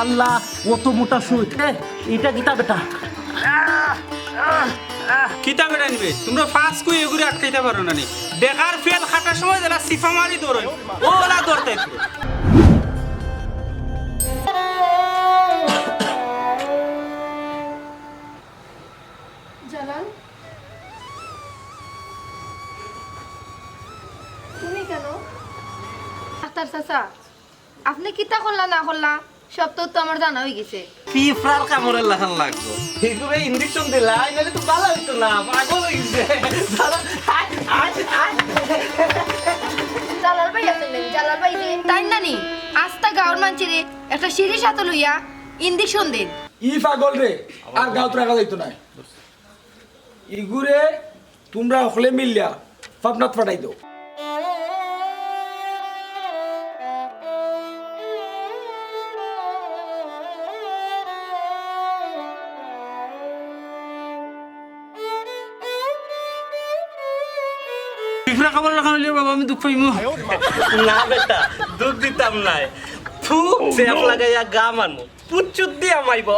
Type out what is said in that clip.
আল্লাহ অত মোটা সুই এটা কিতা বেটা কিতা বেটা নিবে তোমরা ফাঁস কই এগুলি আটকাইতে পারো না নি বেকার ফেল খাটার সময় যারা সিফা মারি ধরো ওলা ধরতে জালাল তুমি কেন ডাক্তার চাচা আপনি কিতা করলা না করলা সব তো আমার জানা হয়ে গেছে পিফরার কামড়ের লাগান লাগবো এগুলো ইঞ্জেকশন দিলা নাহলে তো ভালো হইতো না পাগল হইছে জালাল ভাই আছেন জালাল ভাই যে তাই নানি আস্তা গাঁর মানচিরে একটা সিঁড়ির সাথে লইয়া ইঞ্জেকশন দেন ই পাগল রে আর গাঁত রাখা যাইতো না ইগুরে তোমরা হলে মিললিয়া পাবনাত ফাটাই দাও পিফরা খাবার রাখা হইলে বাবা আমি দুঃখ পাইমু না বেটা দুধ দিতাম নাই ফুক সেফ লাগাইয়া গা মানমু পুচুত দিয়া মাইব